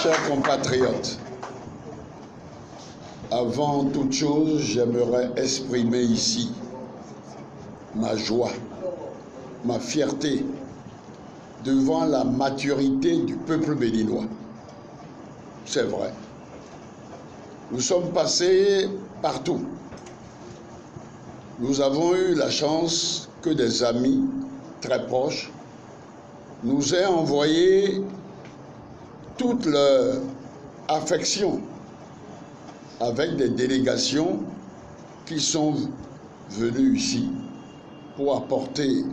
Chers compatriotes, avant toute chose, j'aimerais exprimer ici ma joie, ma fierté devant la maturité du peuple béninois. C'est vrai. Nous sommes passés partout. Nous avons eu la chance que des amis très proches nous aient envoyé toute leur affection avec des délégations qui sont venues ici pour apporter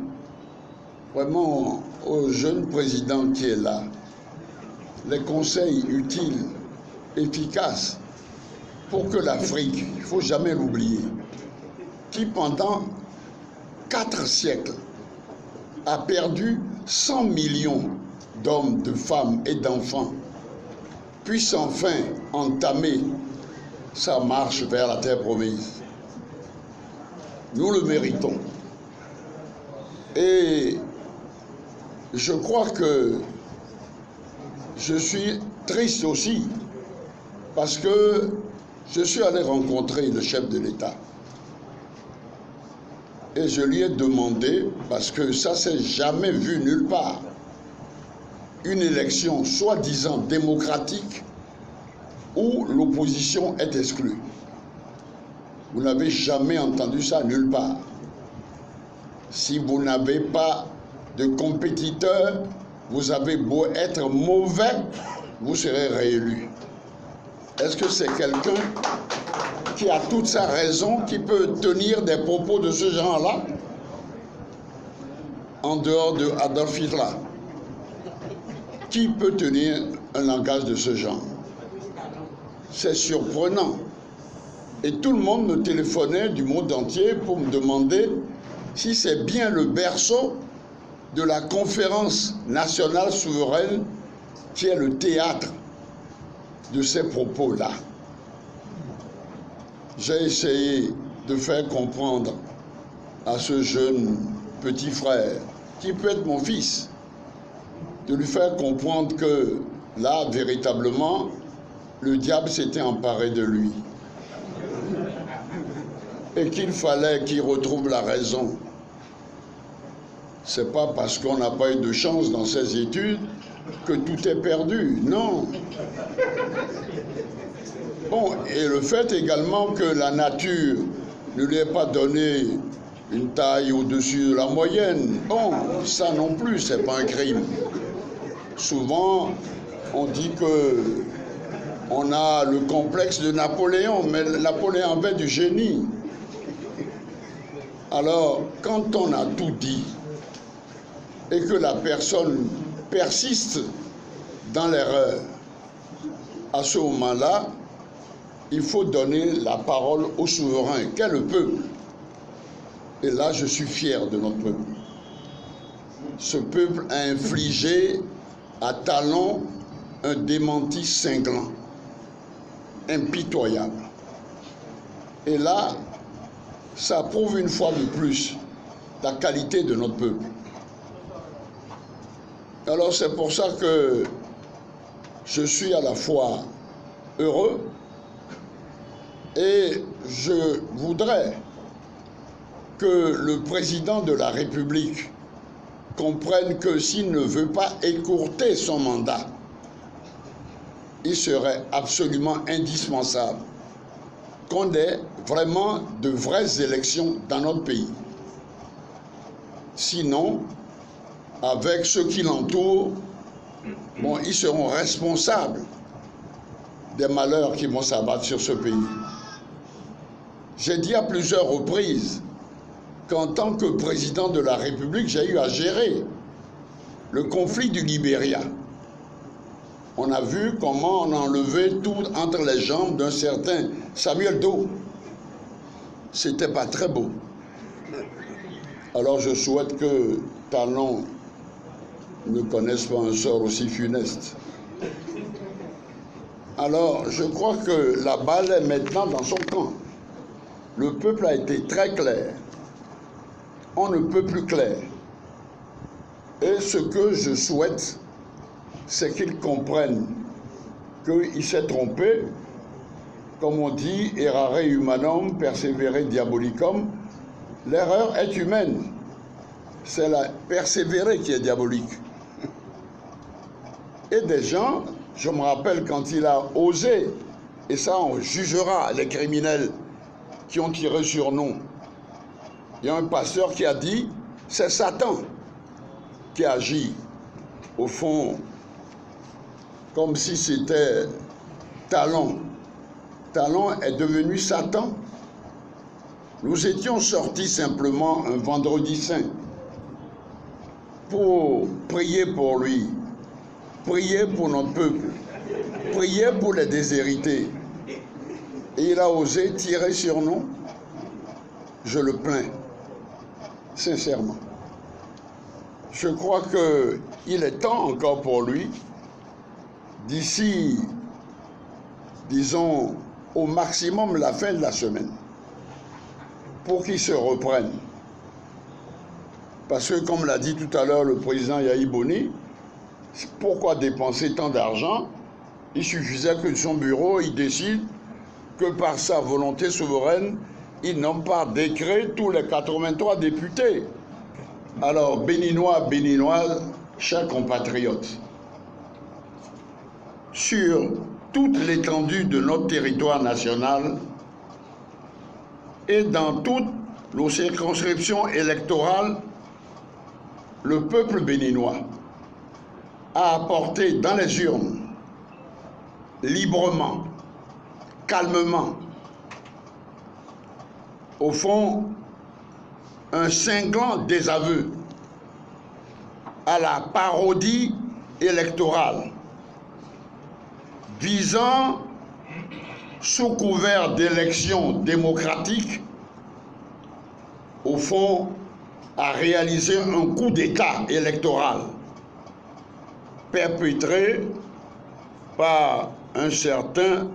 vraiment au jeune président qui est là les conseils utiles, efficaces pour que l'Afrique, il ne faut jamais l'oublier, qui pendant 4 siècles a perdu 100 millions d'hommes, de femmes et d'enfants, puisse enfin entamer sa marche vers la terre promise. Nous le méritons. Et je crois que je suis triste aussi parce que je suis allé rencontrer le chef de l'État. Et je lui ai demandé, parce que ça s'est jamais vu nulle part, une élection soi-disant démocratique où l'opposition est exclue. Vous n'avez jamais entendu ça nulle part. Si vous n'avez pas de compétiteur, vous avez beau être mauvais, vous serez réélu. Est-ce que c'est quelqu'un qui a toute sa raison, qui peut tenir des propos de ce genre-là, en dehors de Adolf Hitler? Qui peut tenir un langage de ce genre? C'est surprenant. Et tout le monde me téléphonait du monde entier pour me demander si c'est bien le berceau de la conférence nationale souveraine qui est le théâtre de ces propos-là. J'ai essayé de faire comprendre à ce jeune petit frère, qui peut être mon fils, de lui faire comprendre que là, véritablement, le diable s'était emparé de lui. Et qu'il fallait qu'il retrouve la raison. C'est pas parce qu'on n'a pas eu de chance dans ses études que tout est perdu, non. Bon, et le fait également que la nature ne lui ait pas donné une taille au-dessus de la moyenne, bon, ça non plus, c'est pas un crime. Souvent, on dit que on a le complexe de Napoléon, mais Napoléon avait du génie. Alors, quand on a tout dit et que la personne persiste dans l'erreur, à ce moment-là, il faut donner la parole au souverain, qu'est le peuple. Et là, je suis fier de notre peuple. Ce peuple a infligé à Talon un démenti cinglant, impitoyable. Et là, ça prouve une fois de plus la qualité de notre peuple. Alors c'est pour ça que je suis à la fois heureux et je voudrais que le président de la République comprenne que s'il ne veut pas écourter son mandat, il serait absolument indispensable qu'on ait vraiment de vraies élections dans notre pays. Sinon, avec ceux qui l'entourent, bon, ils seront responsables des malheurs qui vont s'abattre sur ce pays. J'ai dit à plusieurs reprises qu'en tant que président de la République, j'ai eu à gérer le conflit du Libéria. On a vu comment on enlevait tout entre les jambes d'un certain Samuel Doe. C'était pas très beau. Alors je souhaite que Talon ne connaisse pas un sort aussi funeste. Alors je crois que la balle est maintenant dans son camp. Le peuple a été très clair. On ne peut plus clair. Et ce que je souhaite, c'est qu'ils comprennent qu'il s'est trompé. Comme on dit, errare humanum, persévérer diabolicum. L'erreur est humaine. C'est la persévérer qui est diabolique. Et des gens, je me rappelle quand il a osé, et ça on jugera les criminels qui ont tiré sur nous. Il y a un pasteur qui a dit, c'est Satan qui agit, au fond, comme si c'était Talon. Talon est devenu Satan. Nous étions sortis simplement un vendredi saint pour prier pour lui, prier pour notre peuple, prier pour les déshérités. Et il a osé tirer sur nous. Je le plains, sincèrement. Je crois qu'il est temps encore pour lui, d'ici, disons, au maximum la fin de la semaine, pour qu'il se reprenne. Parce que, comme l'a dit tout à l'heure le président Yahi Boni, pourquoi dépenser tant d'argent? Il suffisait que de son bureau, il décide que par sa volonté souveraine, il nomme par décret tous les 83 députés. Alors, Béninois, Béninoises, chers compatriotes, sur toute l'étendue de notre territoire national et dans toutes nos circonscriptions électorales, le peuple béninois a apporté dans les urnes, librement, calmement, au fond, un cinglant désaveu à la parodie électorale visant, sous couvert d'élections démocratiques, au fond, à réaliser un coup d'État électoral perpétré par un certain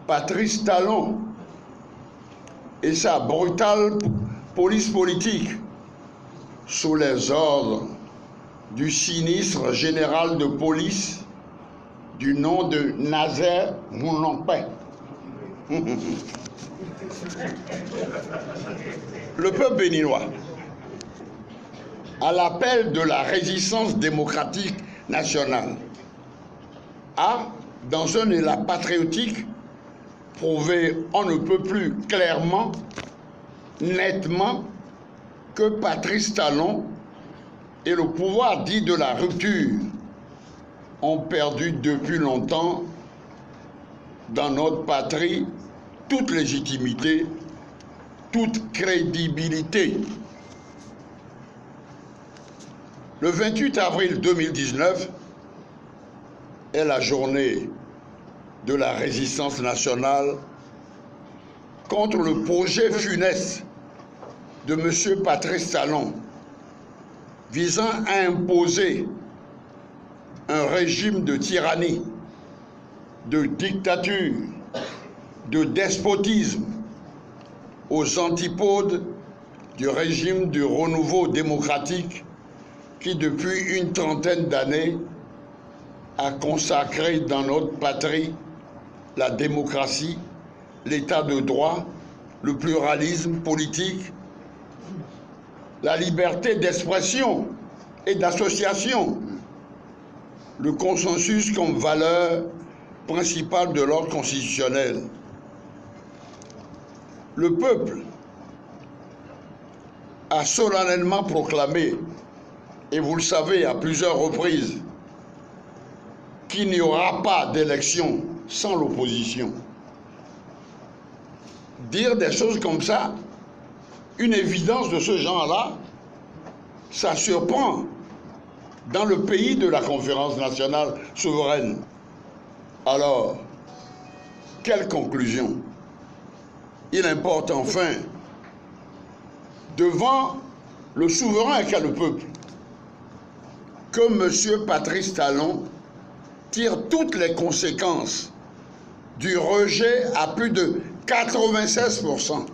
Patrice Talon et sa brutale police politique sous les ordres du sinistre général de police du nom de Nazer Mounampé. Le peuple béninois, à l'appel de la résistance démocratique nationale, a, dans un élan patriotique, prouvé on ne peut plus clairement, nettement, que Patrice Talon et le pouvoir dit de la rupture ont perdu depuis longtemps dans notre patrie toute légitimité, toute crédibilité. Le 28 avril 2019 est la journée de la résistance nationale contre le projet funeste de M. Patrice Talon visant à imposer un régime de tyrannie, de dictature, de despotisme aux antipodes du régime du renouveau démocratique qui, depuis une trentaine d'années, a consacré dans notre patrie la démocratie, l'état de droit, le pluralisme politique, la liberté d'expression et d'association, le consensus comme valeur principale de l'ordre constitutionnel. Le peuple a solennellement proclamé, et vous le savez à plusieurs reprises, qu'il n'y aura pas d'élection sans l'opposition. Dire des choses comme ça, une évidence de ce genre-là, ça surprend dans le pays de la conférence nationale souveraine. Alors, quelle conclusion? Il importe enfin, devant le souverain qu'est le peuple, que M. Patrice Talon tire toutes les conséquences du rejet à plus de 96%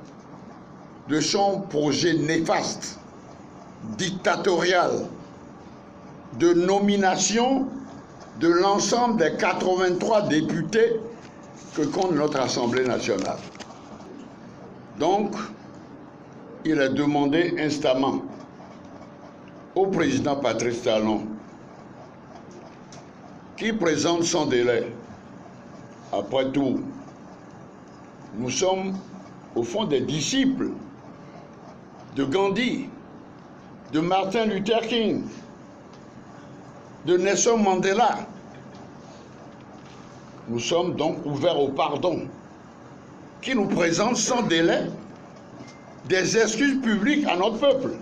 de son projet néfaste, dictatorial, de nomination de l'ensemble des 83 députés que compte notre Assemblée nationale. Donc, il est demandé instamment au président Patrice Talon qui présente son délai. Après tout, nous sommes au fond des disciples de Gandhi, de Martin Luther King, de Nelson Mandela. Nous sommes donc ouverts au pardon, qui nous présente sans délai des excuses publiques à notre peuple,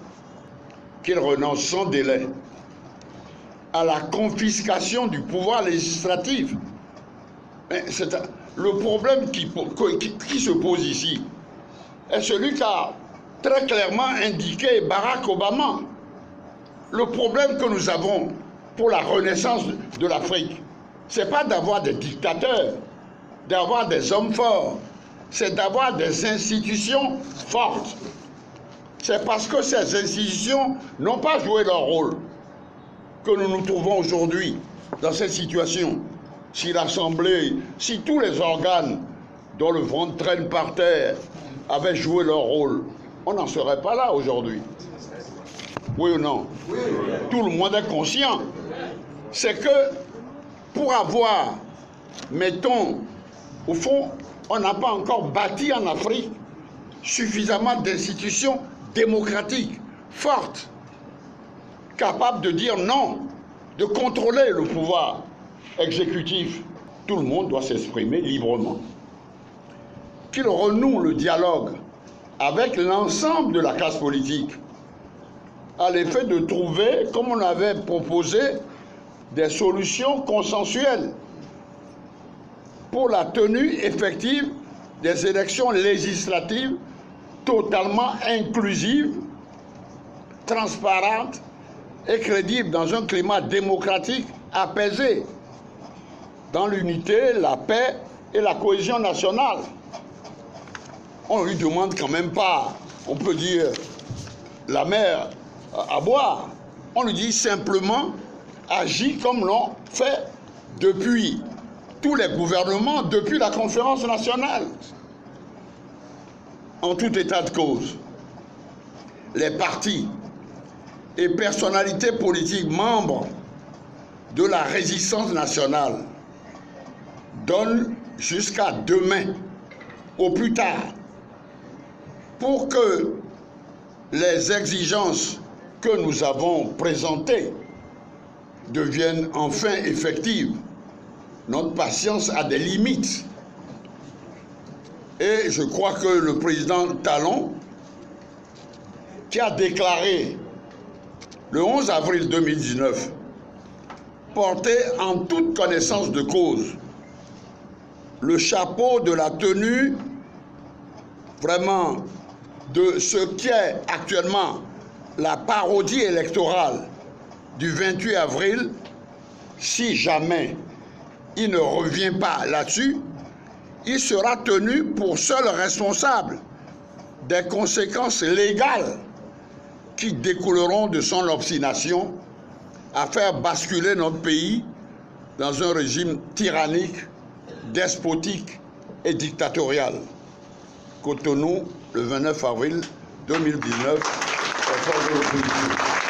qu'il renonce sans délai à la confiscation du pouvoir législatif. Mais le problème qui se pose ici est celui qu'a très clairement indiqué Barack Obama. Le problème que nous avons pour la renaissance de l'Afrique, ce n'est pas d'avoir des dictateurs, d'avoir des hommes forts, c'est d'avoir des institutions fortes. C'est parce que ces institutions n'ont pas joué leur rôle que nous nous trouvons aujourd'hui dans cette situation. Si l'Assemblée, si tous les organes dont le ventre traîne par terre avaient joué leur rôle, on n'en serait pas là aujourd'hui. Oui ou non? Oui. Tout le monde est conscient. C'est que pour avoir, mettons, au fond, on n'a pas encore bâti en Afrique suffisamment d'institutions démocratiques, fortes, capables de dire non, de contrôler le pouvoir exécutif. Tout le monde doit s'exprimer librement. Qu'il renoue le dialogue avec l'ensemble de la classe politique, à l'effet de trouver, comme on avait proposé, des solutions consensuelles pour la tenue effective des élections législatives totalement inclusives, transparentes et crédibles dans un climat démocratique apaisé, dans l'unité, la paix et la cohésion nationale. On ne lui demande quand même pas, on peut dire, la mer à boire. On lui dit simplement, agis comme l'ont fait depuis tous les gouvernements, depuis la conférence nationale. En tout état de cause, les partis et personnalités politiques membres de la résistance nationale donnent jusqu'à demain, au plus tard, pour que les exigences que nous avons présentées deviennent enfin effectives. Notre patience a des limites. Et je crois que le président Talon, qui a déclaré le 11 avril 2019, portait en toute connaissance de cause le chapeau de la tenue vraiment de ce qui est actuellement la parodie électorale du 28 avril, si jamais il ne revient pas là-dessus, il sera tenu pour seul responsable des conséquences légales qui découleront de son obstination à faire basculer notre pays dans un régime tyrannique, despotique et dictatorial. Cotonou, le 29 avril 2019.